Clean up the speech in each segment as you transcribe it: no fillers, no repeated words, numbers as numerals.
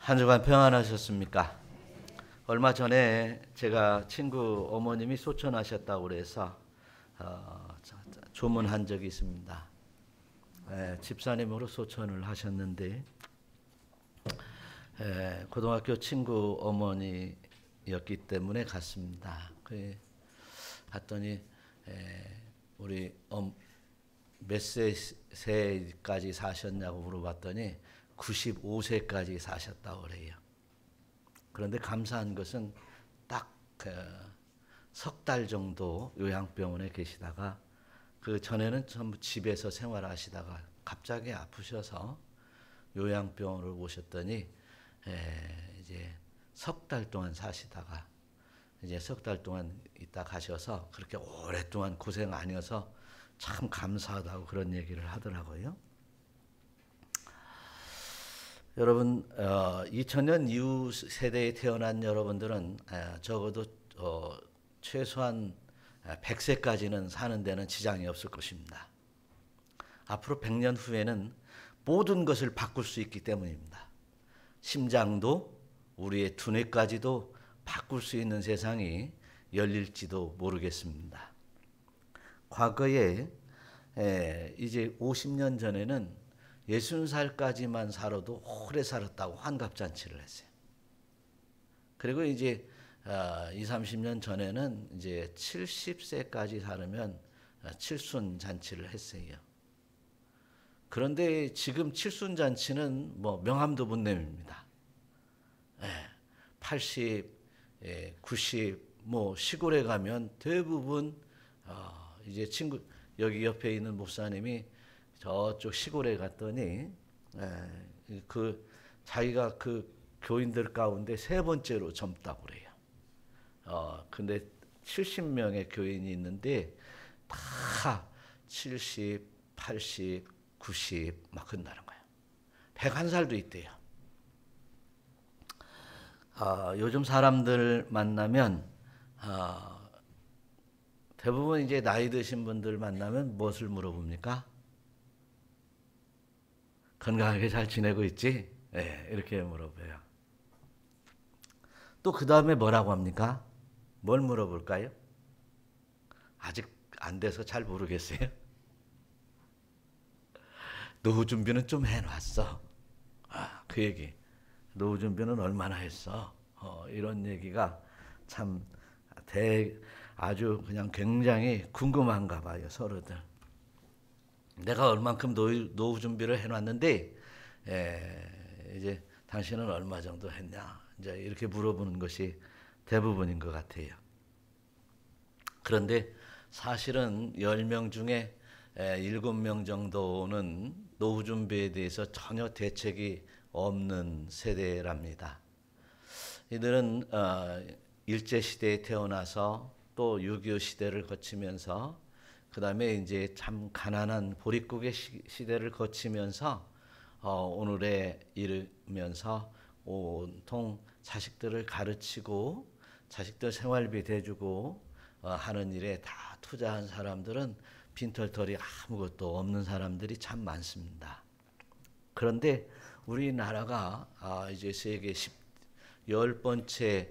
한 주간 평안하셨습니까? 얼마 전에 제가 친구 어머님이 소천하셨다고 그래서 조문한 적이 있습니다. 집사님으로 소천을 하셨는데 고등학교 친구 어머니였기 때문에 갔습니다. 갔더니 우리 몇 세까지 사셨냐고 물어봤더니 95세까지 사셨다고 그래요. 그런데 감사한 것은 딱 석 달 정도 요양병원에 계시다가 그 전에는 전부 집에서 생활하시다가 갑자기 아프셔서 요양병원을 오셨더니 이제 석 달 동안 사시다가 이제 석 달 동안 있다 가셔서 그렇게 오랫동안 고생 아니어서 참 감사하다고 그런 얘기를 하더라고요. 여러분 2000년 이후 세대에 태어난 여러분들은 적어도 최소한 100세까지는 사는 데는 지장이 없을 것입니다. 앞으로 100년 후에는 모든 것을 바꿀 수 있기 때문입니다. 심장도 우리의 두뇌까지도 바꿀 수 있는 세상이 열릴지도 모르겠습니다. 과거에 이제 50년 전에는 60살까지만 살아도 오래 살았다고 환갑잔치를 했어요. 그리고 이제 20, 30년 전에는 이제 70세까지 살으면 칠순잔치를 했어요. 그런데 지금 칠순잔치는 뭐 명함도 못 내밉니다. 80, 90, 뭐 시골에 가면 대부분 이제 친구 여기 옆에 있는 목사님이 저쪽 시골에 갔더니 자기가 그 교인들 가운데 세 번째로 젊다고 그래요. 근데 70명의 교인이 있는데 다 70, 80, 90 막 한다는 거예요. 101살도 있대요. 요즘 사람들 만나면 대부분 이제 나이 드신 분들 만나면 무엇을 물어봅니까? 건강하게 잘 지내고 있지? 이렇게 물어봐요. 또 그 다음에 뭐라고 합니까? 뭘 물어볼까요? 아직 안 돼서 잘 모르겠어요. 노후 준비는 좀 해놨어. 그 얘기. 노후 준비는 얼마나 했어? 이런 얘기가 참 아주 그냥 굉장히 궁금한가 봐요, 서로들. 내가 얼만큼 노후 준비를 해놨는데 이제 당신은 얼마 정도 했냐? 이제 이렇게 물어보는 것이 대부분인 것 같아요. 그런데 사실은 10명 중에 7명 정도는 노후 준비에 대해서 전혀 대책이 없는 세대랍니다. 이들은 일제시대에 태어나서 또 6.25 시대를 거치면서 그 다음에 이제 참 가난한 보릿고개 시대를 거치면서 오늘에 이르면서 온통 자식들을 가르치고 자식들 생활비 대주고 하는 일에 다 투자한 사람들은 빈털터리 아무것도 없는 사람들이 참 많습니다. 그런데 우리나라가 이제 세계 10번째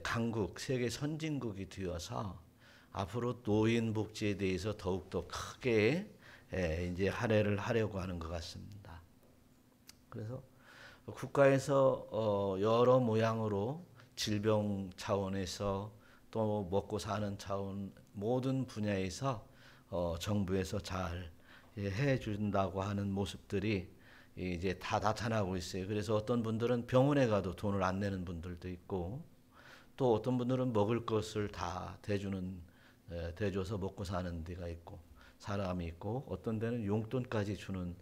강국, 세계 선진국이 되어서 앞으로 노인 복지에 대해서 더욱더 크게 이제 할애를 하려고 하는 것 같습니다. 그래서 국가에서 여러 모양으로 질병 차원에서 또 먹고 사는 차원 모든 분야에서 정부에서 잘 해준다고 하는 모습들이 이제 다 나타나고 있어요. 그래서 어떤 분들은 병원에 가도 돈을 안 내는 분들도 있고 또 어떤 분들은 먹을 것을 다 대줘서 먹고 사는 데가 있고 사람이 있고 어떤 데는 용돈까지 주는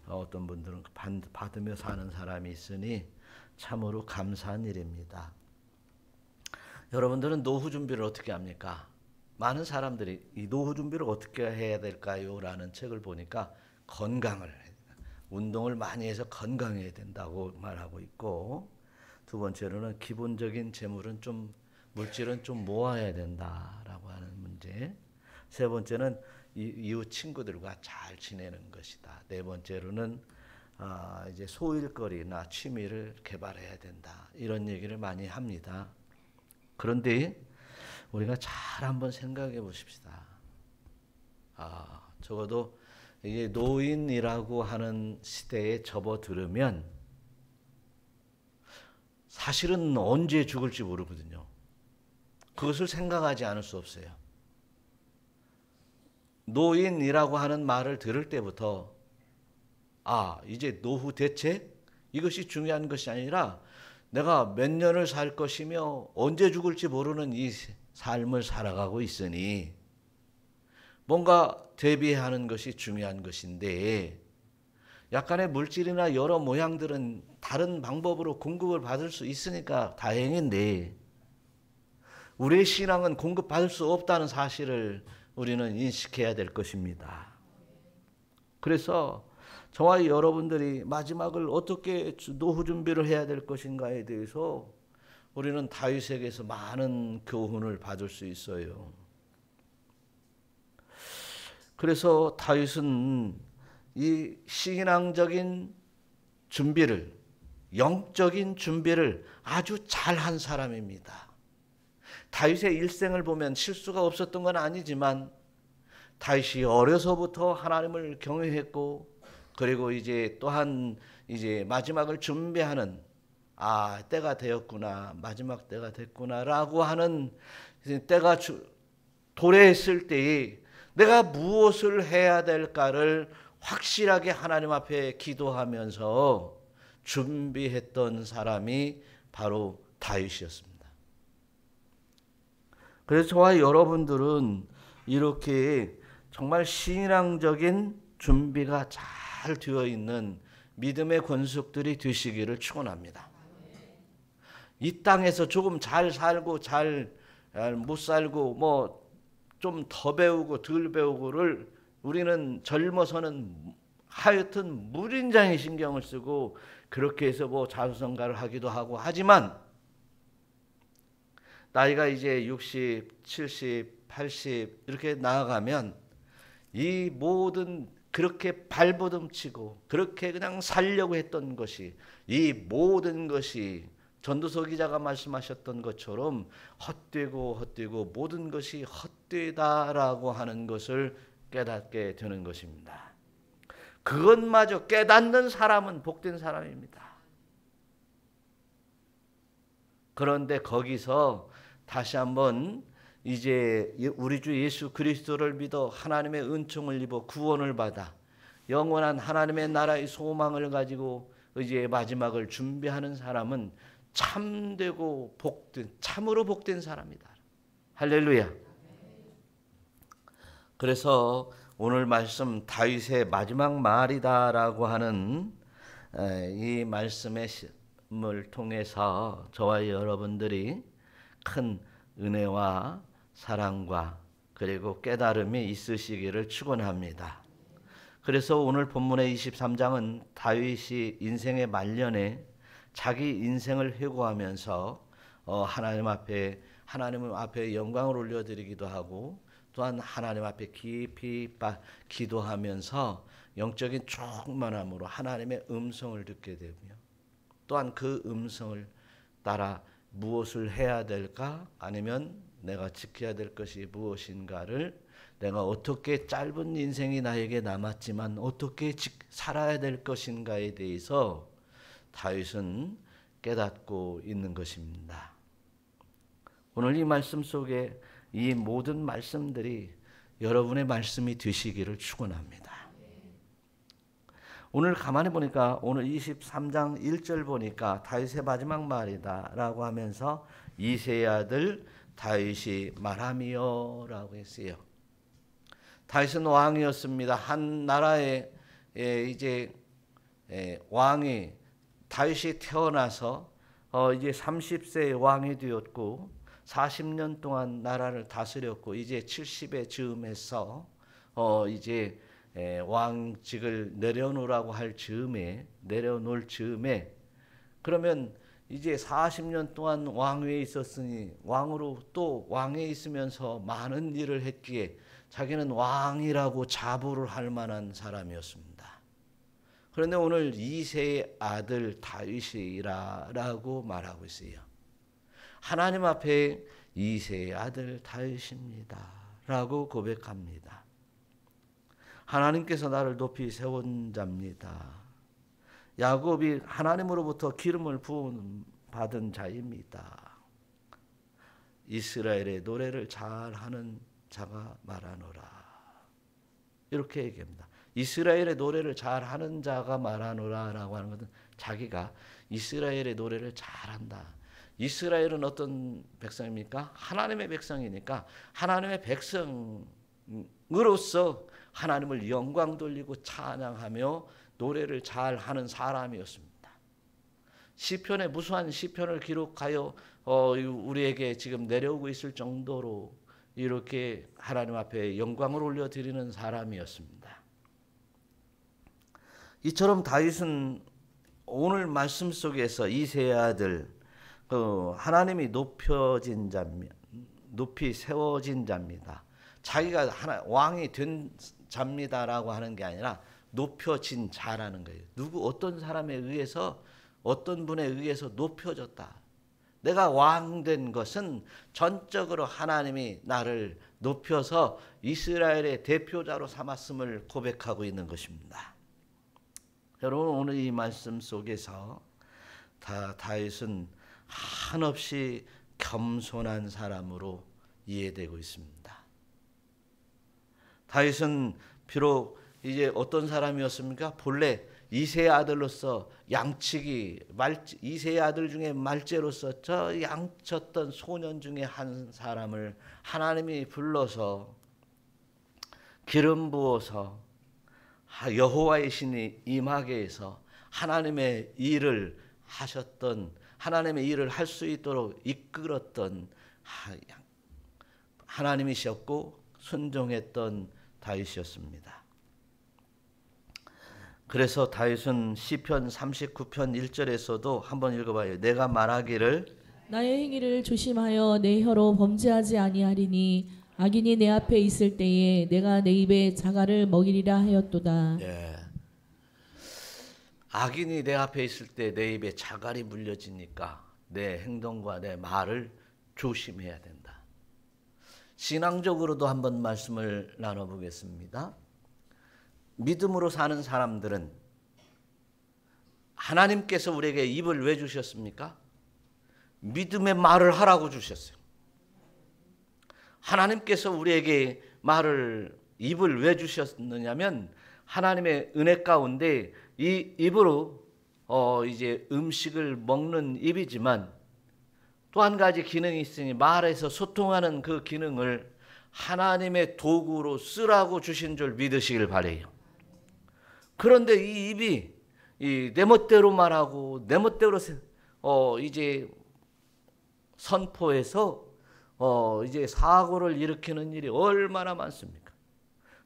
어떤 분들은 받으며 사는 사람이 있으니 참으로 감사한 일입니다. 여러분들은 노후 준비를 어떻게 합니까? 많은 사람들이 이 노후 준비를 어떻게 해야 될까요? 라는 책을 보니까 운동을 많이 해서 건강해야 된다고 말하고 있고 두 번째로는 기본적인 물질은 좀 모아야 된다라고 하는 문제. 세 번째는 이웃 친구들과 잘 지내는 것이다. 네 번째로는 이제 소일거리나 취미를 개발해야 된다. 이런 얘기를 많이 합니다. 그런데 우리가 잘 한번 생각해 보십시다. 적어도 이게 노인이라고 하는 시대에 접어들으면 사실은 언제 죽을지 모르거든요. 그것을 생각하지 않을 수 없어요. 노인이라고 하는 말을 들을 때부터 이제 노후 대책? 이것이 중요한 것이 아니라 내가 몇 년을 살 것이며 언제 죽을지 모르는 이 삶을 살아가고 있으니 뭔가 대비하는 것이 중요한 것인데, 약간의 물질이나 여러 모양들은 다른 방법으로 공급을 받을 수 있으니까 다행인데, 우리의 신앙은 공급받을 수 없다는 사실을 우리는 인식해야 될 것입니다. 그래서 저와 여러분들이 마지막을 어떻게 노후 준비를 해야 될 것인가에 대해서 우리는 다윗에게서 많은 교훈을 받을 수 있어요. 그래서 다윗은 이 신앙적인 준비를, 영적인 준비를 아주 잘한 사람입니다. 다윗의 일생을 보면 실수가 없었던 건 아니지만 다윗이 어려서부터 하나님을 경외했고, 그리고 이제 또한 이제 마지막을 준비하는 때가 되었구나, 마지막 때가 됐구나라고 하는 때가 도래했을 때에 내가 무엇을 해야 될까를 확실하게 하나님 앞에 기도하면서 준비했던 사람이 바로 다윗이었습니다. 그래서 저와 여러분들은 이렇게 정말 신앙적인 준비가 잘 되어 있는 믿음의 권속들이 되시기를 축원합니다. 이 땅에서 조금 잘 살고 잘 못 살고 뭐 좀 더 배우고 덜 배우고를 우리는 젊어서는 하여튼 무진장에 신경을 쓰고 그렇게 해서 뭐 자수성가를 하기도 하고 하지만, 나이가 이제 60, 70, 80 이렇게 나아가면 이 모든 그렇게 발버둥치고 그렇게 그냥 살려고 했던 것이, 이 모든 것이 전도서 기자가 말씀하셨던 것처럼 헛되고 모든 것이 헛되다라고 하는 것을 깨닫게 되는 것입니다. 그것마저 깨닫는 사람은 복된 사람입니다. 그런데 거기서 다시 한번 이제 우리 주 예수 그리스도를 믿어 하나님의 은총을 입어 구원을 받아 영원한 하나님의 나라의 소망을 가지고 이제 마지막을 준비하는 사람은 참되고 복된, 참으로 복된 사람이다. 할렐루야. 그래서 오늘 말씀 다윗의 마지막 말이다라고 하는 이 말씀을 통해서 저와 여러분들이 큰 은혜와 사랑과 그리고 깨달음이 있으시기를 축원합니다. 그래서 오늘 본문의 23장은 다윗이 인생의 말년에 자기 인생을 회고하면서 하나님 앞에 영광을 올려드리기도 하고, 또한 하나님 앞에 깊이 기도하면서 영적인 충만함으로 하나님의 음성을 듣게 되며, 또한 그 음성을 따라 무엇을 해야 될까, 아니면 내가 지켜야 될 것이 무엇인가를, 내가 어떻게 짧은 인생이 나에게 남았지만 어떻게 살아야 될 것인가에 대해서 다윗은 깨닫고 있는 것입니다. 오늘 이 말씀 속에 이 모든 말씀들이 여러분의 말씀이 되시기를 축원합니다. 오늘 가만히 보니까 오늘 23장 1절 보니까 다윗의 마지막 말이다라고 하면서 이새의 아들 다윗이 말하미요라고 했어요. 다윗은 왕이었습니다. 한 나라의 이제 왕이, 다윗이 태어나서 이제 30세의 왕이 되었고 40년 동안 나라를 다스렸고 이제 70에 즈음해서 이제 왕직을 내려놓을 즈음에 그러면 이제 40년 동안 왕위에 있었으니 왕으로 또 왕에 있으면서 많은 일을 했기에 자기는 왕이라고 자부를 할 만한 사람이었습니다. 그런데 오늘 이새의 아들 다윗이라고 말하고 있어요. 하나님 앞에 이새의 아들 다윗입니다 라고 고백합니다. 하나님께서 나를 높이 세운 자입니다. 야곱이 하나님으로부터 기름을 부은 받은 자입니다. 이스라엘의 노래를 잘하는 자가 말하노라. 이렇게 얘기합니다. 이스라엘의 노래를 잘하는 자가 말하노라라고 하는 것은 자기가 이스라엘의 노래를 잘한다. 이스라엘은 어떤 백성입니까? 하나님의 백성이니까 하나님의 백성으로서 하나님을 영광 돌리고 찬양하며 노래를 잘하는 사람이었습니다. 시편에 무수한 시편을 기록하여 우리에게 지금 내려오고 있을 정도로 이렇게 하나님 앞에 영광을 올려드리는 사람이었습니다. 이처럼 다윗은 오늘 말씀 속에서 이새의 아들 하나님이 높여진 자입니다. 높이 세워진 자입니다. 자기가 왕이 된 자입니다라고 하는 게 아니라 높여진 자라는 거예요. 어떤 사람에 의해서 어떤 분에 의해서 높여졌다. 내가 왕 된 것은 전적으로 하나님이 나를 높여서 이스라엘의 대표자로 삼았음을 고백하고 있는 것입니다. 여러분 오늘 이 말씀 속에서 다윗은 한없이 겸손한 사람으로 이해되고 있습니다. 다윗은 비록 이제 어떤 사람이었습니까? 본래 이새의 아들로서 이새의 아들 중에 말째로서 저 양쳤던 소년 중에 한 사람을 하나님이 불러서 기름 부어서 여호와의 신이 임하게 해서 하나님의 일을 하셨던, 하나님의 일을 할 수 있도록 이끌었던 하나님이셨고 순종했던 다윗이었습니다. 그래서 다윗은 시편 39편 1절에서도 한번 읽어봐요. 내가 말하기를 나의 행위를 조심하여 내 혀로 범죄하지 아니하리니 악인이 내 앞에 있을 때에 내가 내 입에 자갈을 먹이리라 하였도다. 예. 악인이 내 앞에 있을 때 내 입에 자갈이 물려지니까 내 행동과 내 말을 조심해야 된다. 신앙적으로도 한번 말씀을 나눠보겠습니다. 믿음으로 사는 사람들은 하나님께서 우리에게 입을 왜 주셨습니까? 믿음의 말을 하라고 주셨어요. 하나님께서 우리에게 입을 왜 주셨느냐면 하나님의 은혜 가운데 이 입으로 이제 음식을 먹는 입이지만 또 한 가지 기능이 있으니 말에서 소통하는 그 기능을 하나님의 도구로 쓰라고 주신 줄 믿으시길 바래요. 그런데 이 입이 내 멋대로 말하고 내 멋대로 이제 선포해서 이제 사고를 일으키는 일이 얼마나 많습니까?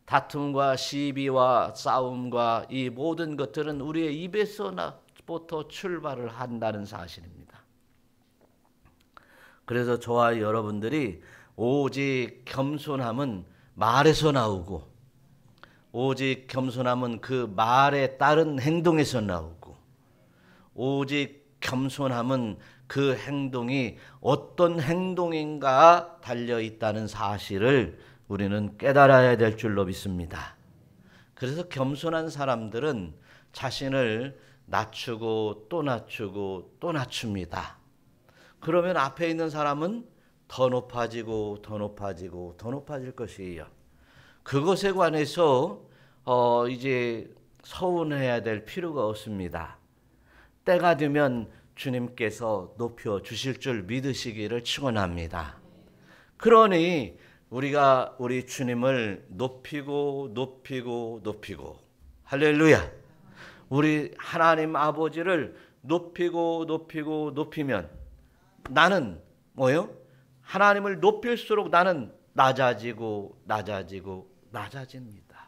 다툼과 시비와 싸움과 이 모든 것들은 우리의 입에서부터 출발을 한다는 사실입니다. 그래서 저와 여러분들이 오직 겸손함은 말에서 나오고 오직 겸손함은 그 말에 따른 행동에서 나오고 오직 겸손함은 그 행동이 어떤 행동인가 달려있다는 사실을 우리는 깨달아야 될 줄로 믿습니다. 그래서 겸손한 사람들은 자신을 낮추고 또 낮추고 또 낮춥니다. 그러면 앞에 있는 사람은 더 높아지고 더 높아지고 더 높아질 것이에요. 그것에 관해서 이제 서운해야 될 필요가 없습니다. 때가 되면 주님께서 높여 주실 줄 믿으시기를 축원합니다. 그러니 우리가 우리 주님을 높이고 높이고 높이고 할렐루야. 우리 하나님 아버지를 높이고 높이고 높이면 나는 뭐요? 하나님을 높일수록 나는 낮아지고 낮아지고 낮아집니다.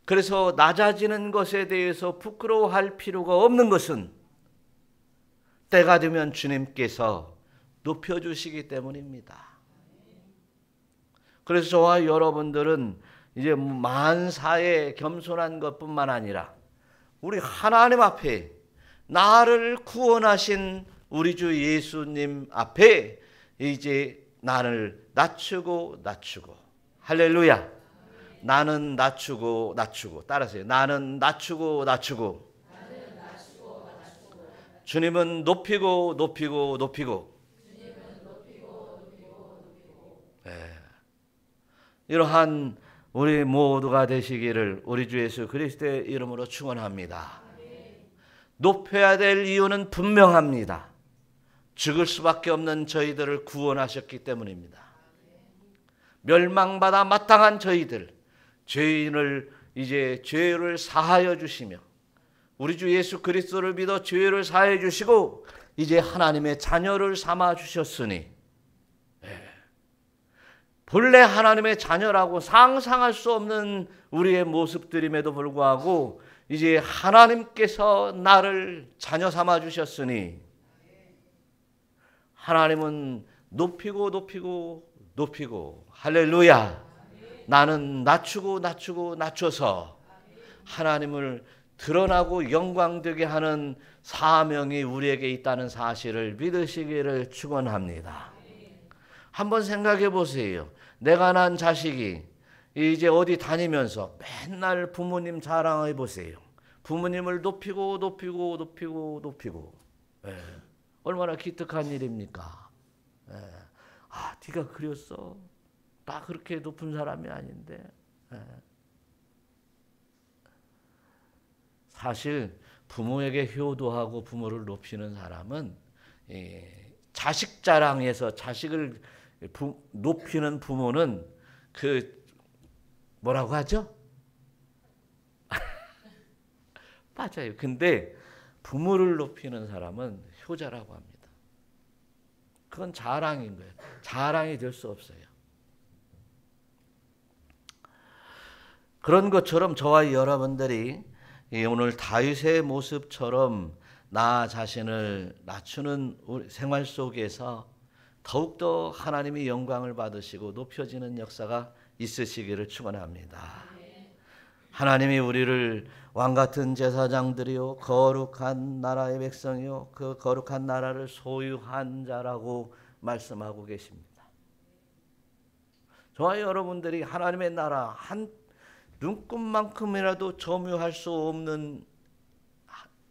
그래서 낮아지는 것에 대해서 부끄러워할 필요가 없는 것은 때가 되면 주님께서 높여주시기 때문입니다. 그래서 저와 여러분들은 이제 만사에 겸손한 것뿐만 아니라 우리 하나님 앞에 나를 구원하신 우리 주 예수님 앞에 이제 나를 낮추고 할렐루야. 나는 낮추고 따라서요. 나는 낮추고 주님은 높이고 네. 이러한 우리 모두가 되시기를 우리 주 예수 그리스도의 이름으로 축원합니다. 높여야 될 이유는 분명합니다. 죽을 수밖에 없는 저희들을 구원하셨기 때문입니다. 멸망받아 마땅한 저희들, 죄인을 이제 죄를 사하여 주시며 우리 주 예수 그리스도를 믿어 죄를 사하여 주시고 이제 하나님의 자녀를 삼아 주셨으니 본래 하나님의 자녀라고 상상할 수 없는 우리의 모습들임에도 불구하고 이제 하나님께서 나를 자녀 삼아 주셨으니 하나님은 높이고 할렐루야. 나는 낮춰서 하나님을 드러나고 영광되게 하는 사명이 우리에게 있다는 사실을 믿으시기를 축원합니다. 한번 생각해 보세요. 내가 난 자식이 이제 어디 다니면서 맨날 부모님 자랑해 보세요. 부모님을 높이고 얼마나 기특한 일입니까? 네가 그렸어. 나 그렇게 높은 사람이 아닌데. 사실 부모에게 효도하고 부모를 높이는 사람은 자식 자랑에서 자식을 높이는 부모는 그 뭐라고 하죠? 맞아요. 근데 부모를 높이는 사람은 효자라고 합니다. 그건 자랑인 거예요. 자랑이 될 수 없어요. 그런 것처럼 저와 여러분들이 오늘 다윗의 모습처럼 나 자신을 낮추는 생활 속에서 더욱더 하나님의 영광을 받으시고 높여지는 역사가 있으시기를 축원합니다. 하나님이 우리를 왕같은 제사장들이요 거룩한 나라의 백성이요 그 거룩한 나라를 소유한 자라고 말씀하고 계십니다. 저와 여러분들이 하나님의 나라 한 눈금만큼이라도 점유할 수 없는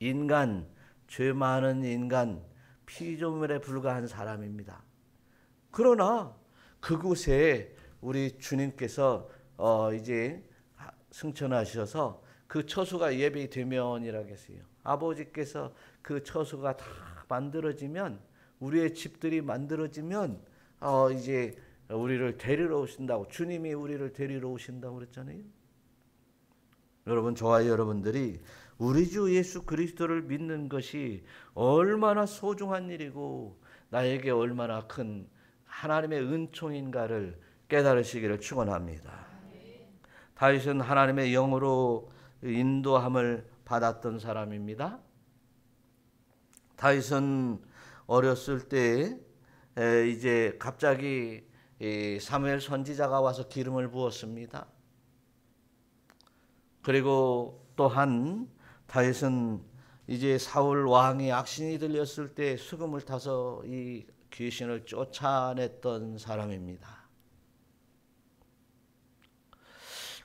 인간, 죄 많은 인간, 피조물에 불과한 사람입니다. 그러나 그곳에 우리 주님께서 이제 승천하셔서 그 처소가 예비되면이라고 했어요. 아버지께서 그 처소가 다 만들어지면 우리의 집들이 만들어지면 이제 우리를 데리러 오신다고 주님이 우리를 데리러 오신다고 그랬잖아요. 여러분 저와 여러분들이 우리 주 예수 그리스도를 믿는 것이 얼마나 소중한 일이고 나에게 얼마나 큰 하나님의 은총인가를 깨달으시기를 축원합니다. 다윗은 하나님의 영으로 인도함을 받았던 사람입니다. 다윗은 어렸을 때 이제 갑자기 사무엘 선지자가 와서 기름을 부었습니다. 그리고 또한 다윗은 이제 사울 왕의 악신이 들렸을 때 수금을 타서 이 귀신을 쫓아냈던 사람입니다.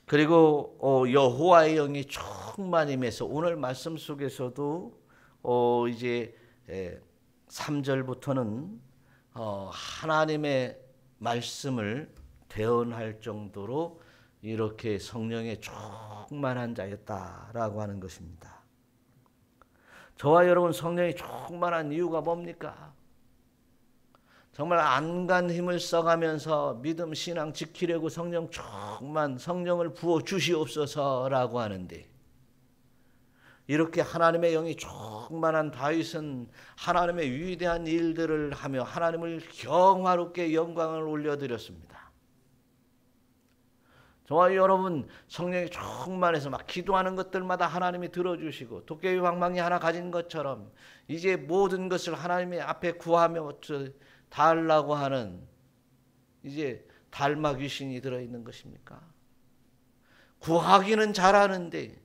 그리고 여호와의 영이 충만히 임해서 오늘 말씀 속에서도 이제 3절부터는 하나님의 말씀을 대언할 정도로 이렇게 성령에 충만한 자였다라고 하는 것입니다. 저와 여러분 성령이 충만한 이유가 뭡니까? 정말 안간 힘을 써가면서 믿음 신앙 지키려고 성령 충만 성령을 부어 주시옵소서라고 하는데 이렇게 하나님의 영이 충만한 다윗은 하나님의 위대한 일들을 하며 하나님을 경화롭게 영광을 올려드렸습니다. 저와 여러분 성령이 충만해서 막 기도하는 것들마다 하나님이 들어주시고 도깨비 방망이 하나 가진 것처럼 이제 모든 것을 하나님의 앞에 구하며 달라고 하는 이제 달마 귀신이 들어있는 것입니까? 구하기는 잘하는데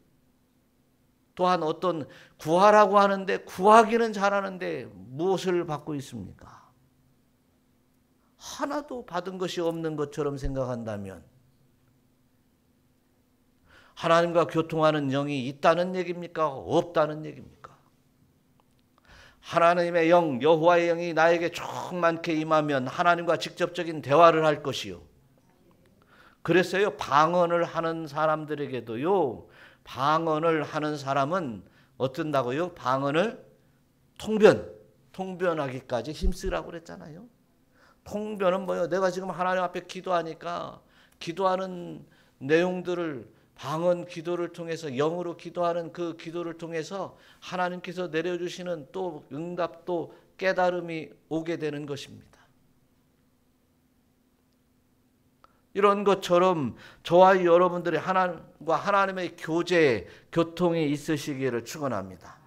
또한 어떤 구하라고 하는데 구하기는 잘하는데 무엇을 받고 있습니까? 하나도 받은 것이 없는 것처럼 생각한다면 하나님과 교통하는 영이 있다는 얘기입니까? 없다는 얘기입니까? 하나님의 영, 여호와의 영이 나에게 충만케 임하면 하나님과 직접적인 대화를 할 것이요. 그랬어요. 방언을 하는 사람들에게도요. 방언을 하는 사람은 어떤다고요? 방언을 통변하기까지 힘쓰라고 그랬잖아요. 통변은 뭐예요? 내가 지금 하나님 앞에 기도하니까 기도하는 내용들을 방언 기도를 통해서 영으로 기도하는 그 기도를 통해서 하나님께서 내려주시는 또 응답도 깨달음이 오게 되는 것입니다. 이런 것처럼 저와 여러분들이 하나님과 하나님의 교제, 교통이 있으시기를 축원합니다.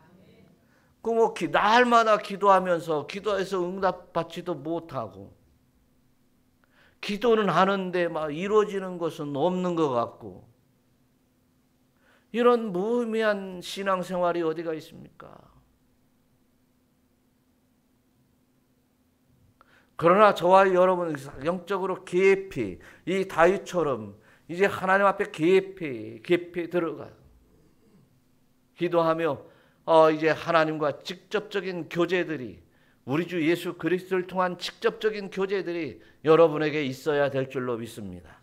그 날마다 기도하면서 기도해서 응답받지도 못하고 기도는 하는데 막 이루어지는 것은 없는 것 같고 이런 무의미한 신앙생활이 어디가 있습니까? 그러나 저와 여러분은 영적으로 깊이 이 다윗처럼 이제 하나님 앞에 깊이 들어가 기도하며 이제 하나님과 직접적인 교제들이 우리 주 예수 그리스도를 통한 직접적인 교제들이 여러분에게 있어야 될 줄로 믿습니다.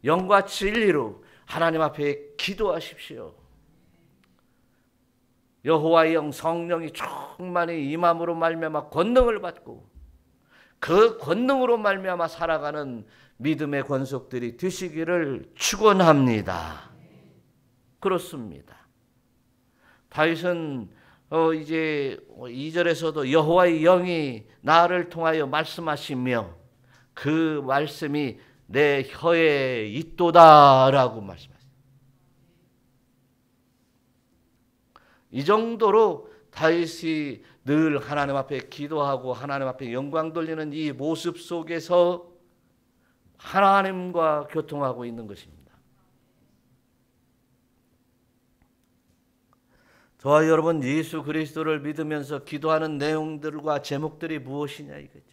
영과 진리로 하나님 앞에 기도하십시오. 여호와의 영 성령이 충만히 임함으로 말미암아 권능을 받고 그 권능으로 말미암아 살아가는 믿음의 권속들이 되시기를 축원합니다. 그렇습니다. 다윗은 이제 2절에서도 여호와의 영이 나를 통하여 말씀하시며 그 말씀이 내 혀에 있도다라고 말씀하셨어요. 이 정도로 다윗이 늘 하나님 앞에 기도하고 하나님 앞에 영광 돌리는 이 모습 속에서 하나님과 교통하고 있는 것입니다. 저와 여러분 예수 그리스도를 믿으면서 기도하는 내용들과 제목들이 무엇이냐 이거죠.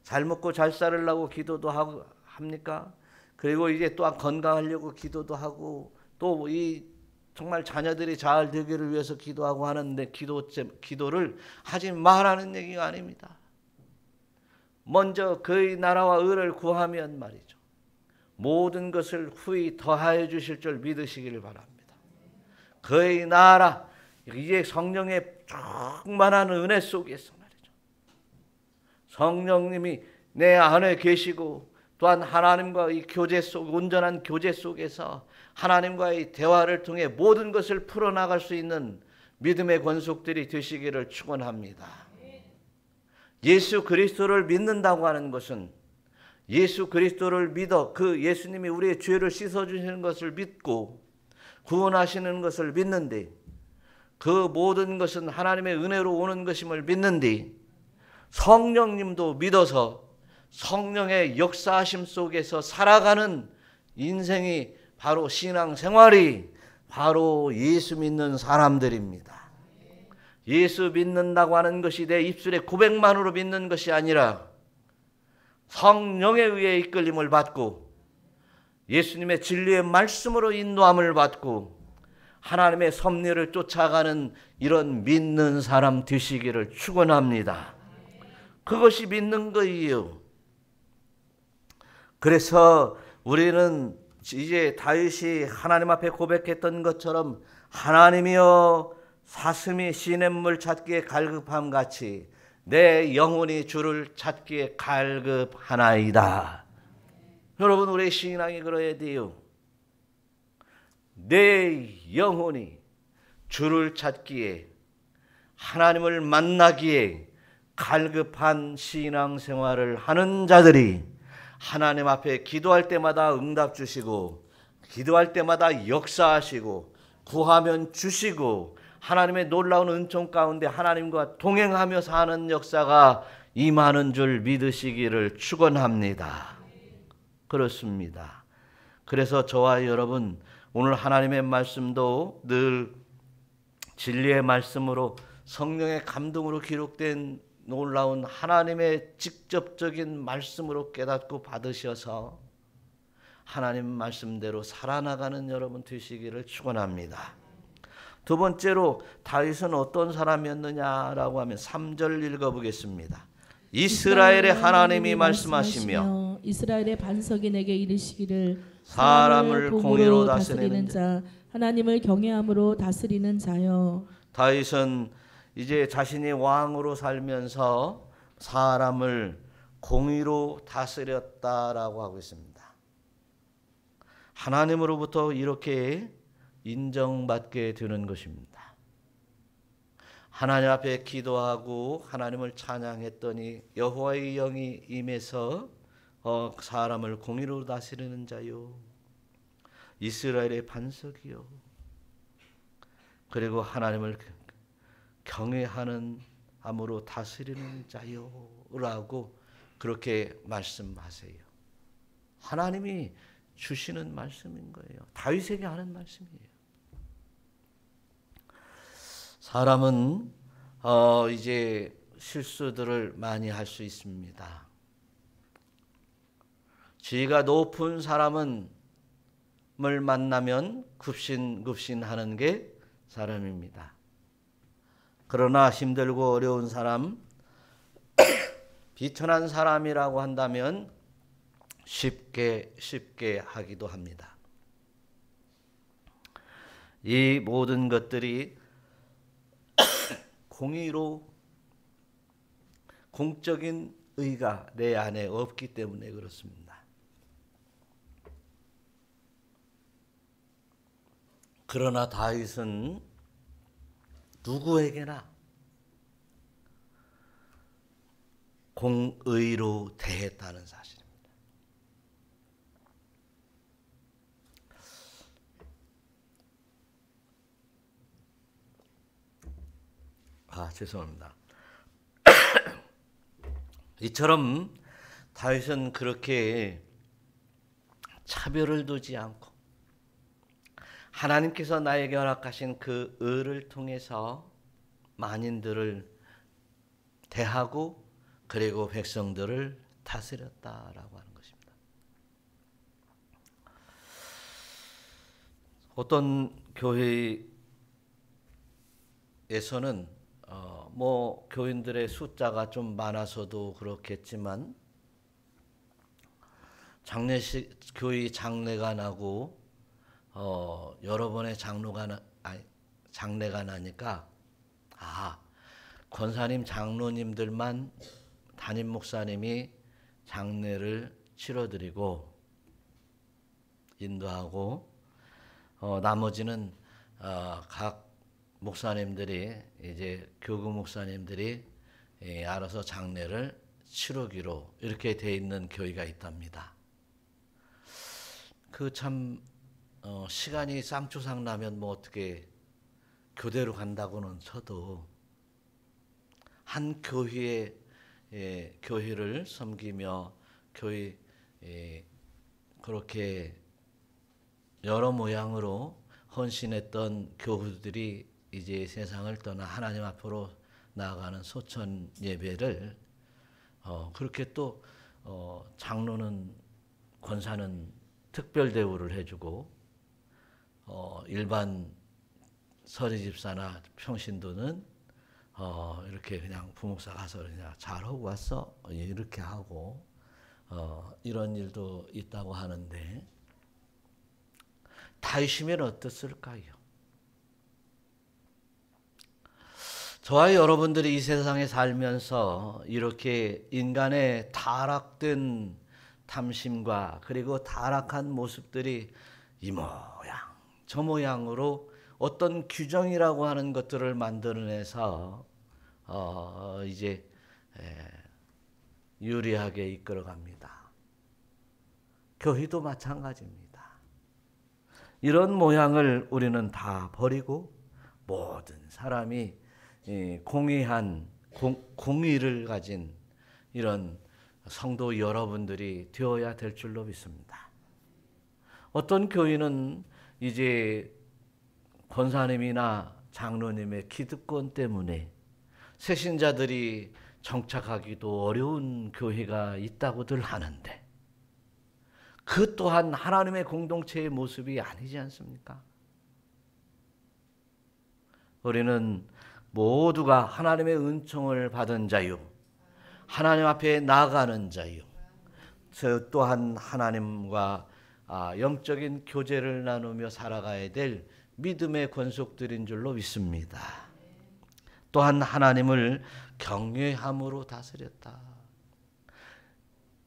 잘 먹고 잘 살으려고 기도도 합니까? 그리고 이제 또한 건강하려고 기도도 하고 또 이 정말 자녀들이 잘 되기를 위해서 기도하고 하는데 기도를 하지 말라는 얘기가 아닙니다. 먼저 그의 나라와 의를 구하면 말이죠. 모든 것을 후히 더하여 주실 줄 믿으시기를 바랍니다. 그의 나라, 이제 성령의 충만한 은혜 속에서 말이죠. 성령님이 내 안에 계시고 또한 하나님과 이 교제 속, 온전한 교제 속에서 하나님과의 대화를 통해 모든 것을 풀어나갈 수 있는 믿음의 권속들이 되시기를 축원합니다. 예수 그리스도를 믿는다고 하는 것은 예수 그리스도를 믿어 그 예수님이 우리의 죄를 씻어주시는 것을 믿고 구원하시는 것을 믿는데 그 모든 것은 하나님의 은혜로 오는 것임을 믿는데 성령님도 믿어서 성령의 역사하심 속에서 살아가는 인생이 바로 신앙생활이 바로 예수 믿는 사람들입니다. 예수 믿는다고 하는 것이 내 입술의 고백만으로 믿는 것이 아니라 성령에 의해 이끌림을 받고 예수님의 진리의 말씀으로 인도함을 받고 하나님의 섭리를 쫓아가는 이런 믿는 사람 되시기를 축원합니다. 그것이 믿는 거예요. 그래서 우리는 이제 다윗이 하나님 앞에 고백했던 것처럼 하나님이여 사슴이 시냇물 찾기에 갈급함 같이 내 영혼이 주를 찾기에 갈급하나이다. 여러분 우리의 신앙이 그래야 돼요. 내 영혼이 주를 찾기에 하나님을 만나기에 갈급한 신앙생활을 하는 자들이 하나님 앞에 기도할 때마다 응답 주시고 기도할 때마다 역사하시고 구하면 주시고 하나님의 놀라운 은총 가운데 하나님과 동행하며 사는 역사가 임하는 줄 믿으시기를 축원합니다. 그렇습니다. 그래서 저와 여러분 오늘 하나님의 말씀도 늘 진리의 말씀으로 성령의 감동으로 기록된 놀라운 하나님의 직접적인 말씀으로 깨닫고 받으셔서 하나님 말씀대로 살아나가는 여러분 되시기를 축원합니다. 두 번째로 다윗은 어떤 사람이었느냐라고 하면 3절 읽어보겠습니다. 이스라엘의 하나님이 말씀하시며 이스라엘의 반석이 내게 이르시기를 사람을 공의로 다스리는 자 하나님을 경외함으로 다스리는 자여. 다윗은 이제 자신이 왕으로 살면서 사람을 공의로 다스렸다라고 하고 있습니다. 하나님으로부터 이렇게 인정받게 되는 것입니다. 하나님 앞에 기도하고 하나님을 찬양했더니 여호와의 영이 임해서 사람을 공의로 다스리는 자요, 이스라엘의 반석이요, 그리고 하나님을 경외하는 암으로 다스리는 자요라고 그렇게 말씀하세요. 하나님이 주시는 말씀인 거예요. 다윗에게 하는 말씀이에요. 사람은 이제 실수들을 많이 할 수 있습니다. 지위가 높은 사람을 만나면 굽신굽신하는 게 사람입니다. 그러나 힘들고 어려운 사람, 비천한 사람이라고 한다면 쉽게 하기도 합니다. 이 모든 것들이 공의로 공적인 의가 내 안에 없기 때문에 그렇습니다. 그러나 다윗은 누구에게나 공의로 대했다는 사실입니다. 죄송합니다. 이처럼 다윗은 그렇게 차별을 두지 않고 하나님께서 나에게 허락하신 그 의를 통해서 만인들을 대하고 그리고 백성들을 다스렸다라고 하는 것입니다. 어떤 교회에서는 교인들의 숫자가 좀 많아서도 그렇겠지만 교회 장례가 나고 여러 번의 장례가 나니까 권사님 장로님들만 담임 목사님이 장례를 치러드리고 인도하고 나머지는 각 목사님들이 이제 교구 목사님들이 알아서 장례를 치르기로 이렇게 돼 있는 교회가 있답니다. 그 참 시간이 쌍추상 나면 어떻게 교대로 간다고는 쳐도 한 교회의 교회를 섬기며 교회 그렇게 여러 모양으로 헌신했던 교우들이 이제 세상을 떠나 하나님 앞으로 나아가는 소천 예배를 그렇게 또 장로는 권사는 특별 대우를 해주고 일반 서리집사나 평신도는 이렇게 그냥 부목사 가서 그냥 잘하고 왔어 이렇게 하고 이런 일도 있다고 하는데 다윗이면 어땠을까요? 저와 여러분들이 이 세상에 살면서 이렇게 인간의 타락된 탐심과 그리고 타락한 모습들이 이 모양 저 모양으로 어떤 규정이라고 하는 것들을 만들어내서 이제 유리하게 이끌어갑니다. 교회도 마찬가지입니다. 이런 모양을 우리는 다 버리고 모든 사람이 공의한 공의를 가진 이런 성도 여러분들이 되어야 될 줄로 믿습니다. 어떤 교회는 이제 권사님이나 장로님의 기득권 때문에 새신자들이 정착하기도 어려운 교회가 있다고들 하는데 그 또한 하나님의 공동체의 모습이 아니지 않습니까? 우리는 모두가 하나님의 은총을 받은 자유, 하나님 앞에 나아가는 자유, 저 또한 하나님과 영적인 교제를 나누며 살아가야 될 믿음의 권속들인 줄로 믿습니다. 또한 하나님을 경외함으로 다스렸다.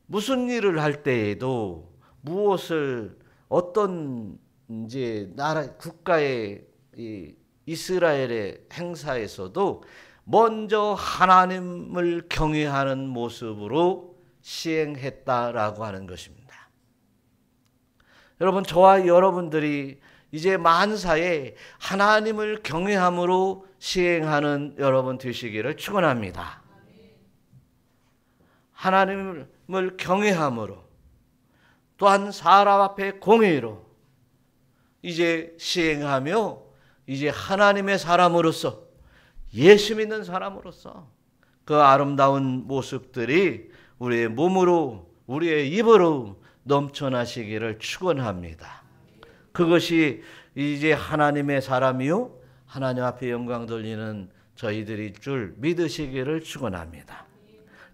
무슨 일을 할 때에도 무엇을 어떤 이제 나라 국가의 이스라엘의 행사에서도 먼저 하나님을 경외하는 모습으로 시행했다라고 하는 것입니다. 여러분, 저와 여러분들이 이제 만사에 하나님을 경외함으로 시행하는 여러분 되시기를 축원합니다. 하나님을 경외함으로 또한 사람 앞에 공의로 이제 시행하며 이제 하나님의 사람으로서 예수 믿는 사람으로서 그 아름다운 모습들이 우리의 몸으로 우리의 입으로 넘쳐나시기를 축원합니다. 그것이 이제 하나님의 사람이요 하나님 앞에 영광 돌리는 저희들일 줄 믿으시기를 축원합니다.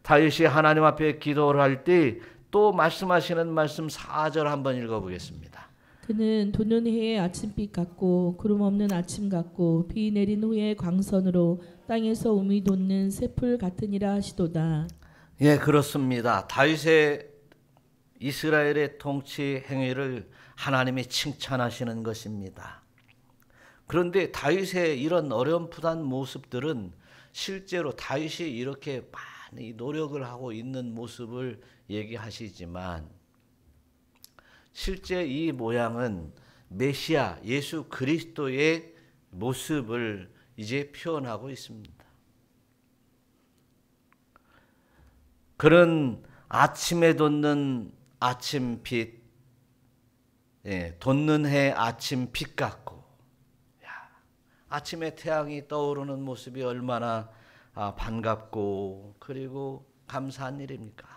다윗이 하나님 앞에 기도를 할 때 또 말씀하시는 말씀 4절 한번 읽어보겠습니다. 그는 도는 해의 아침빛 같고 구름 없는 아침 같고 비 내린 후에 광선으로 땅에서 우미 돋는 새풀 같으니라 하시도다. 예, 그렇습니다. 다윗의 이스라엘의 통치 행위를 하나님이 칭찬하시는 것입니다. 그런데 다윗의 이런 어렴풋한 모습들은 실제로 다윗이 이렇게 많이 노력을 하고 있는 모습을 얘기하시지만 실제 이 모양은 메시아 예수 그리스도의 모습을 이제 표현하고 있습니다. 그는 아침에 돋는 아침빛, 돋는 해 아침빛 같고, 아침에 태양이 떠오르는 모습이 얼마나 반갑고 그리고 감사한 일입니까?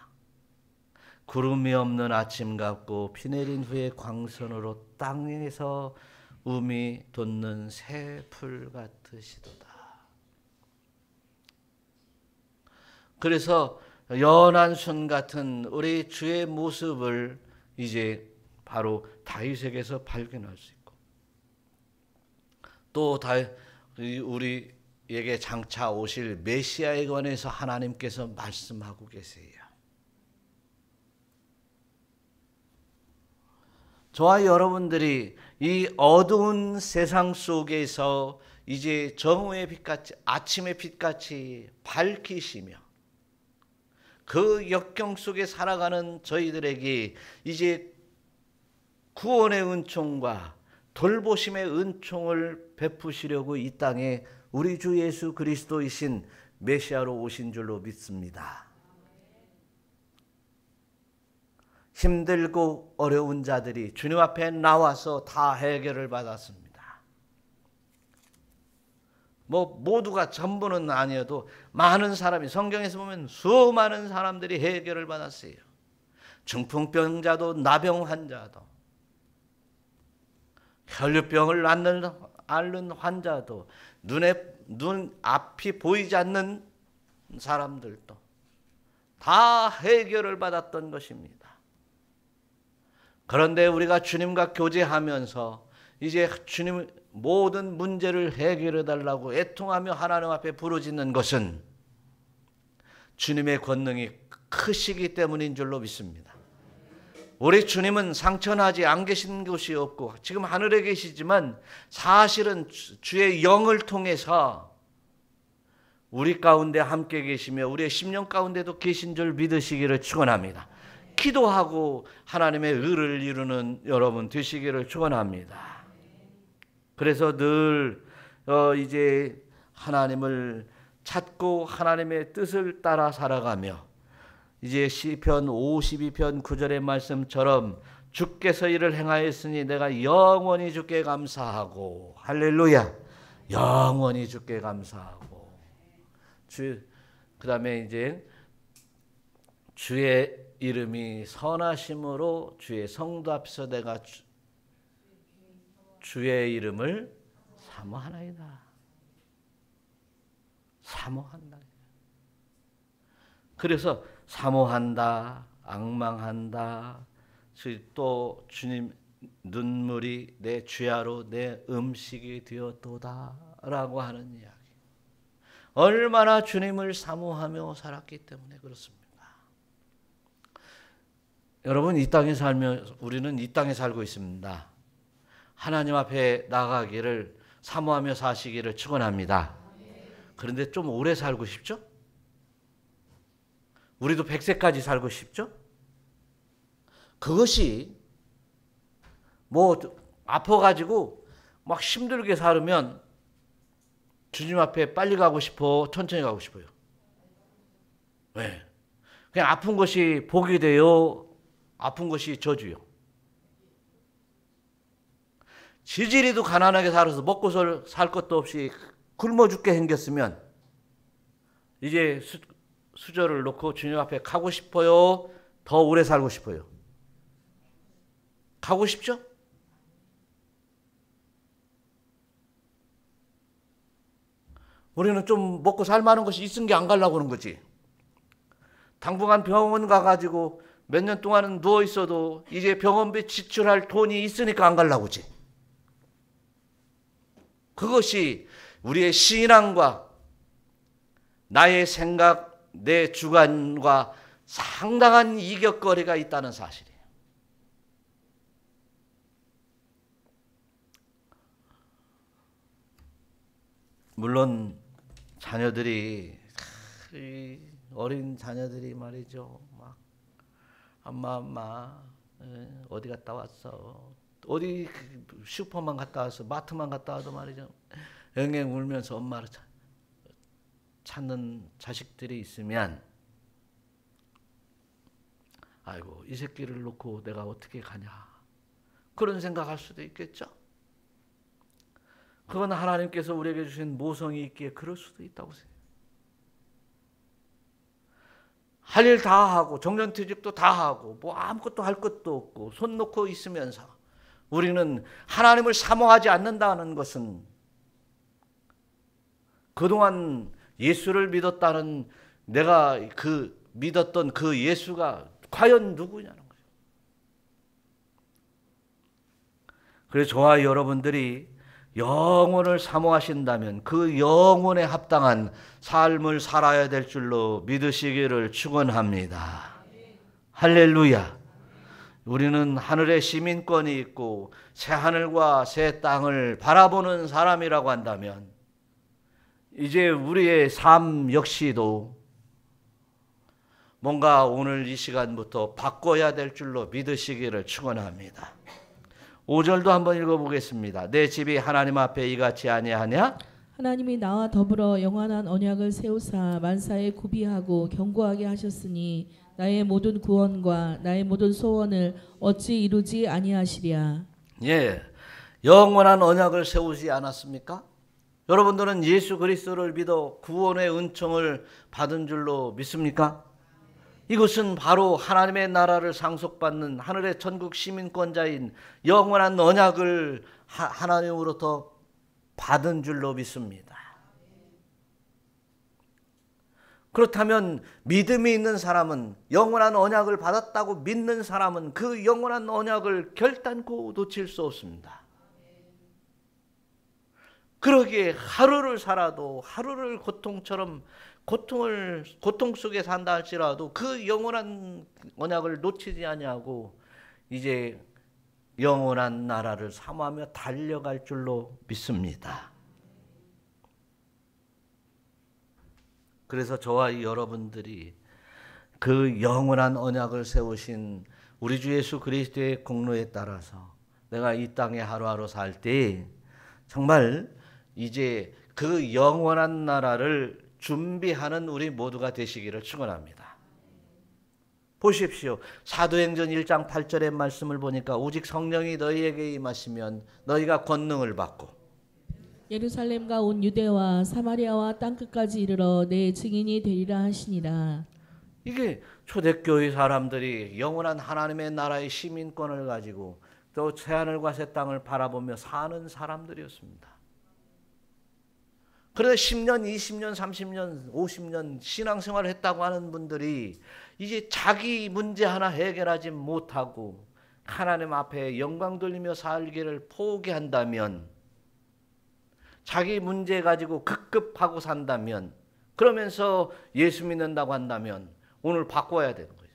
구름이 없는 아침 같고 비 내린 후에 광선으로 땅에서 우미 돋는 새풀 같으시도다. 그래서 연한 순 같은 우리 주의 모습을 이제 바로 다윗에게서 발견할 수 있고 또 우리에게 장차 오실 메시아에 관해서 하나님께서 말씀하고 계세요. 저와 여러분들이 이 어두운 세상 속에서 이제 정오의 빛같이 아침의 빛같이 밝히시며 그 역경 속에 살아가는 저희들에게 이제 구원의 은총과 돌보심의 은총을 베푸시려고 이 땅에 우리 주 예수 그리스도이신 메시아로 오신 줄로 믿습니다. 힘들고 어려운 자들이 주님 앞에 나와서 다 해결을 받았습니다. 모두가 전부는 아니어도 많은 사람이 성경에서 보면 수많은 사람들이 해결을 받았어요. 중풍병자도 나병 환자도 혈류병을 앓는 환자도 눈 앞이 보이지 않는 사람들도 다 해결을 받았던 것입니다. 그런데 우리가 주님과 교제하면서 이제 주님 모든 문제를 해결해 달라고 애통하며 하나님 앞에 부르짖는 것은 주님의 권능이 크시기 때문인 줄로 믿습니다. 우리 주님은 상처나지 안 계신 곳이 없고 지금 하늘에 계시지만 사실은 주의 영을 통해서 우리 가운데 함께 계시며 우리의 심령 가운데도 계신 줄 믿으시기를 축원합니다. 기도하고 하나님의 의를 이루는 여러분 되시기를 축원합니다. 그래서 늘 이제 하나님을 찾고 하나님의 뜻을 따라 살아가며 이제 시편 52편 9절의 말씀처럼 주께서 이를 행하였으니 내가 영원히 주께 감사하고 할렐루야 영원히 주께 감사하고 그다음에 이제 주의 이름이 선하심으로 주의 성도 앞에서 내가 주의 이름을 사모하나이다. 사모한다. 그래서 사모한다, 앙망한다. 또 주님 눈물이 내 주야로 내 음식이 되었도다라고 하는 이야기. 얼마나 주님을 사모하며 살았기 때문에 그렇습니다. 여러분, 이 땅에 우리는 이 땅에 살고 있습니다. 하나님 앞에 나가기를 사모하며 사시기를 축원합니다. 그런데 좀 오래 살고 싶죠? 우리도 100세까지 살고 싶죠? 그것이 뭐 아파가지고 막 힘들게 살으면 주님 앞에 빨리 가고 싶어, 천천히 가고 싶어요? 왜? 그냥 아픈 것이 복이 돼요? 아픈 것이 저주요? 지지리도 가난하게 살아서 먹고 살 것도 없이 굶어 죽게 생겼으면 이제 수저를 놓고 주님 앞에 가고 싶어요? 더 오래 살고 싶어요? 가고 싶죠? 우리는 좀 먹고 살 만한 것이 있은 게 안 가려고 하는 거지. 당분간 병원 가가지고 몇 년 동안은 누워 있어도 이제 병원비 지출할 돈이 있으니까 안 가려고 하지. 그것이 우리의 신앙과 나의 생각, 내 주관과 상당한 이격거리가 있다는 사실이에요. 물론 자녀들이, 어린 자녀들이 말이죠. 막 엄마 어디 갔다 왔어? 어디 슈퍼만 갔다 와서 마트만 갔다 와도 말이죠. 앵앵 울면서 엄마를 찾는 자식들이 있으면 아이고 이 새끼를 놓고 내가 어떻게 가냐 그런 생각할 수도 있겠죠. 그건 하나님께서 우리에게 주신 모성이 있기에 그럴 수도 있다고 생각해요. 할 일 다 하고 정년퇴직도 다 하고 뭐 아무것도 할 것도 없고 손 놓고 있으면서 우리는 하나님을 사모하지 않는다는 것은 그동안 예수를 믿었다는 내가 믿었던 그 예수가 과연 누구냐는 거예요. 그래서 저와 여러분들이 영혼을 사모하신다면 그 영혼에 합당한 삶을 살아야 될 줄로 믿으시기를 축원합니다. 할렐루야. 우리는 하늘의 시민권이 있고 새 하늘과 새 땅을 바라보는 사람이라고 한다면 이제 우리의 삶 역시도 뭔가 오늘 이 시간부터 바꿔야 될 줄로 믿으시기를 축원합니다. 5절도 한번 읽어보겠습니다. 내 집이 하나님 앞에 이같이 아니하냐? 하나님이 나와 더불어 영원한 언약을 세우사 만사에 구비하고 견고하게 하셨으니 나의 모든 구원과 나의 모든 소원을 어찌 이루지 아니하시랴. 예, 영원한 언약을 세우지 않았습니까? 여러분들은 예수 그리스도를 믿어 구원의 은총을 받은 줄로 믿습니까? 이것은 바로 하나님의 나라를 상속받는 하늘의 천국 시민권자인 영원한 언약을 하나님으로부터 받은 줄로 믿습니다. 그렇다면 믿음이 있는 사람은, 영원한 언약을 받았다고 믿는 사람은 그 영원한 언약을 결단코 놓칠 수 없습니다. 그러기에 하루를 살아도 하루를 고통 속에 산다 할지라도 그 영원한 언약을 놓치지 아니하고 이제 영원한 나라를 사모하며 달려갈 줄로 믿습니다. 그래서 저와 여러분들이 그 영원한 언약을 세우신 우리 주 예수 그리스도의 공로에 따라서 내가 이 땅에 하루하루 살 때 정말 이제 그 영원한 나라를 준비하는 우리 모두가 되시기를 축원합니다. 보십시오. 사도행전 1장 8절의 말씀을 보니까 오직 성령이 너희에게 임하시면 너희가 권능을 받고 예루살렘과 온 유대와 사마리아와 땅끝까지 이르러 내 증인이 되리라 하시니라. 이게 초대교회 사람들이 영원한 하나님의 나라의 시민권을 가지고 또 새하늘과 새 땅을 바라보며 사는 사람들이었습니다. 그래서 10년, 20년, 30년, 50년 신앙생활을 했다고 하는 분들이 이제 자기 문제 하나 해결하지 못하고 하나님 앞에 영광 돌리며 살기를 포기한다면, 자기 문제 가지고 급급하고 산다면, 그러면서 예수 믿는다고 한다면 오늘 바꿔야 되는 거예요.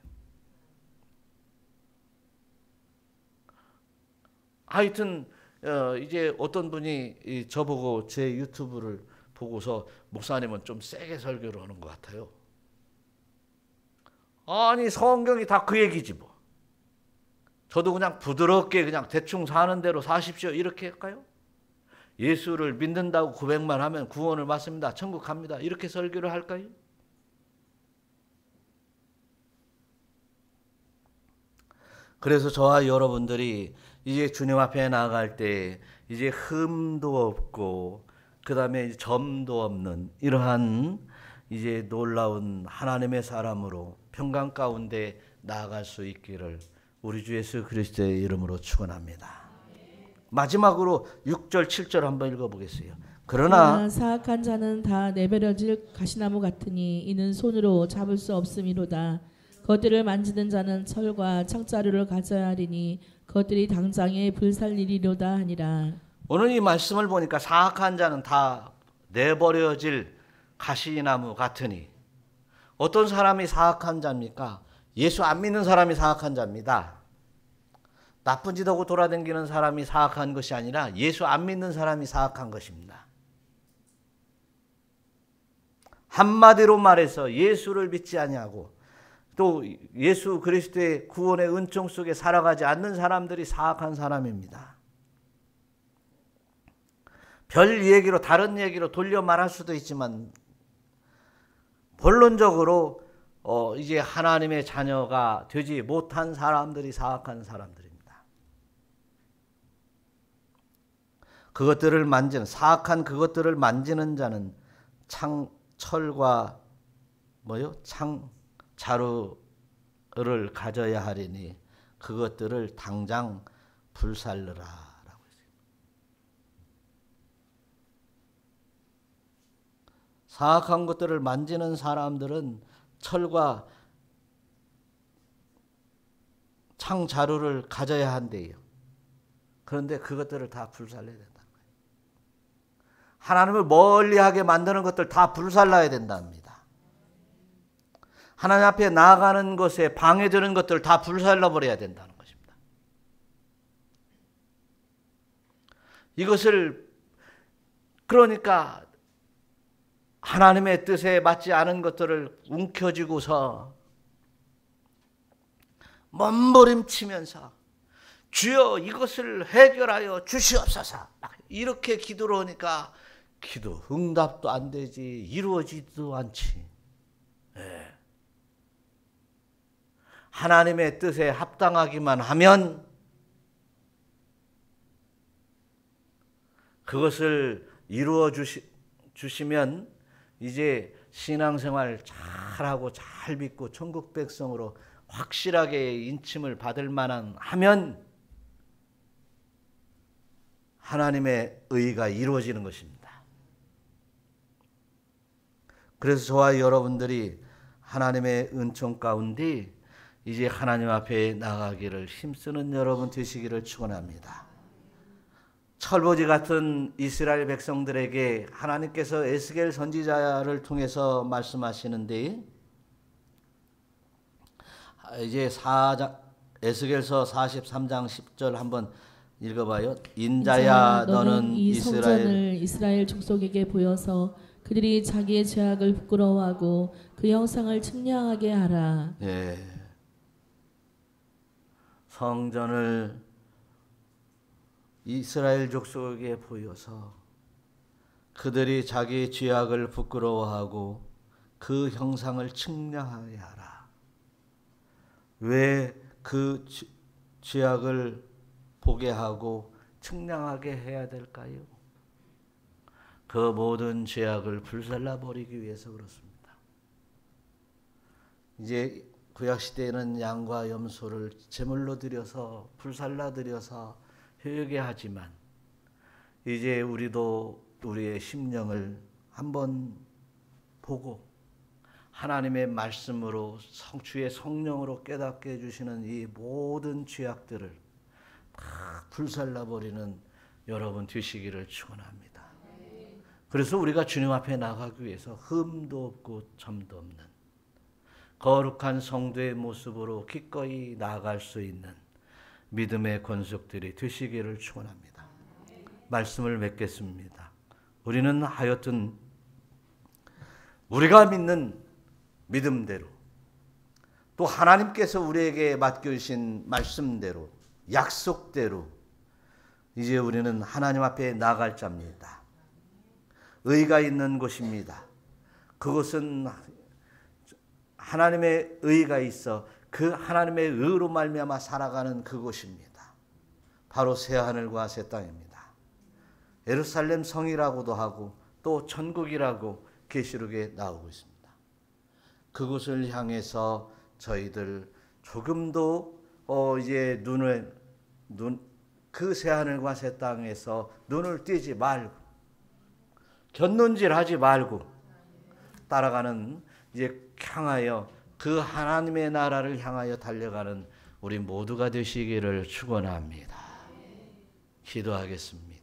하여튼 이제 어떤 분이 저보고 제 유튜브를 보고서 목사님은 좀 세게 설교를 하는 것 같아요. 아니 성경이 다 그 얘기지 뭐. 저도 그냥 부드럽게 그냥 대충 사는 대로 사십시오 이렇게 할까요? 예수를 믿는다고 고백만 하면 구원을 받습니다. 천국 갑니다. 이렇게 설교를 할까요? 그래서 저와 여러분들이 이제 주님 앞에 나아갈 때 이제 흠도 없고 그 다음에 점도 없는 이러한 이제 놀라운 하나님의 사람으로 평강 가운데 나아갈 수 있기를 우리 주 예수 그리스도의 이름으로 축원합니다. 마지막으로 6절 7절 한번 읽어보겠어요. 그러나 사악한 자는 다 내버려질 가시나무 같으니 이는 손으로 잡을 수 없음이로다. 그것들을 만지는 자는 철과 창자루를 가져야 하리니 그것들이 당장에 불살리리로다 하니라. 오늘 이 말씀을 보니까 사악한 자는 다 내버려질 가시나무 같으니, 어떤 사람이 사악한 자입니까? 예수 안 믿는 사람이 사악한 자입니다. 나쁜 짓 하고 돌아다니는 사람이 사악한 것이 아니라 예수 안 믿는 사람이 사악한 것입니다. 한마디로 말해서 예수를 믿지 아니하고 또 예수 그리스도의 구원의 은총 속에 살아가지 않는 사람들이 사악한 사람입니다. 별 얘기로 다른 얘기로 돌려 말할 수도 있지만 본론적으로 이제 하나님의 자녀가 되지 못한 사람들이 사악한 사람들입니다. 그것들을 만지는, 사악한 그것들을 만지는 자는 철과 자루를 가져야 하리니 그것들을 당장 불살르라 라고 했어요. 사악한 것들을 만지는 사람들은 철과 창자루를 가져야 한대요. 그런데 그것들을 다 불살라야 된다는 거예요. 하나님을 멀리하게 만드는 것들 다 불살라야 된답니다. 하나님 앞에 나아가는 것에 방해되는 것들 다 불살라버려야 된다는 것입니다. 이것을 그러니까 하나님의 뜻에 맞지 않은 것들을 움켜쥐고서 몸부림치면서 주여 이것을 해결하여 주시옵소서 이렇게 기도를 하니까 기도 응답도 안 되지, 이루어지지도 않지. 네. 하나님의 뜻에 합당하기만 하면 그것을 이루어 주시면 이제 신앙생활 잘하고 잘 믿고 천국 백성으로 확실하게 인침을 받을 만한 하면 하나님의 의가 이루어지는 것입니다. 그래서 저와 여러분들이 하나님의 은총 가운데 이제 하나님 앞에 나가기를 힘쓰는 여러분 되시기를 축원합니다. 철부지 같은 이스라엘 백성들에게 하나님께서 에스겔 선지자를 통해서 말씀하시는데, 이제 에스겔서 43장 10절 한번 읽어봐요. 인자야 너는 이 성전을 이스라엘 족속에게 보여서 그들이 자기의 죄악을 부끄러워하고 그 형상을 측량하게 하라. 예. 성전을 이스라엘 족속에게 보여서 그들이 자기 죄악을 부끄러워하고 그 형상을 측량하게 하라. 왜 그 죄악을 보게 하고 측량하게 해야 될까요? 그 모든 죄악을 불살라 버리기 위해서 그렇습니다. 이제 구약 시대에는 양과 염소를 제물로 드려서 불살라 드려서 회개 하지만 이제 우리도 우리의 심령을 한번 보고 하나님의 말씀으로 주의 성령으로 깨닫게 해주시는 이 모든 죄악들을 다 불살라 버리는 여러분 되시기를 축원합니다. 그래서 우리가 주님 앞에 나가기 위해서 흠도 없고 점도 없는 거룩한 성도의 모습으로 기꺼이 나아갈 수 있는 믿음의 권속들이 되시기를 축원합니다. 말씀을 맺겠습니다. 우리는 하여튼 우리가 믿는 믿음대로 또 하나님께서 우리에게 맡겨주신 말씀대로 약속대로 이제 우리는 하나님 앞에 나아갈 자입니다. 의가 있는 곳입니다. 그것은 하나님의 의가 있어 그 하나님의 의로 말미암아 살아가는 그곳입니다. 바로 새하늘과 새 땅입니다. 예루살렘 성이라고도 하고 또 천국이라고 계시록에 나오고 있습니다. 그곳을 향해서 저희들 조금도 이제 그 새하늘과 새 땅에서 눈을 떼지 말고 곁눈질하지 말고 따라가는 이제 향하여 그 하나님의 나라를 향하여 달려가는 우리 모두가 되시기를 축원합니다. 기도하겠습니다.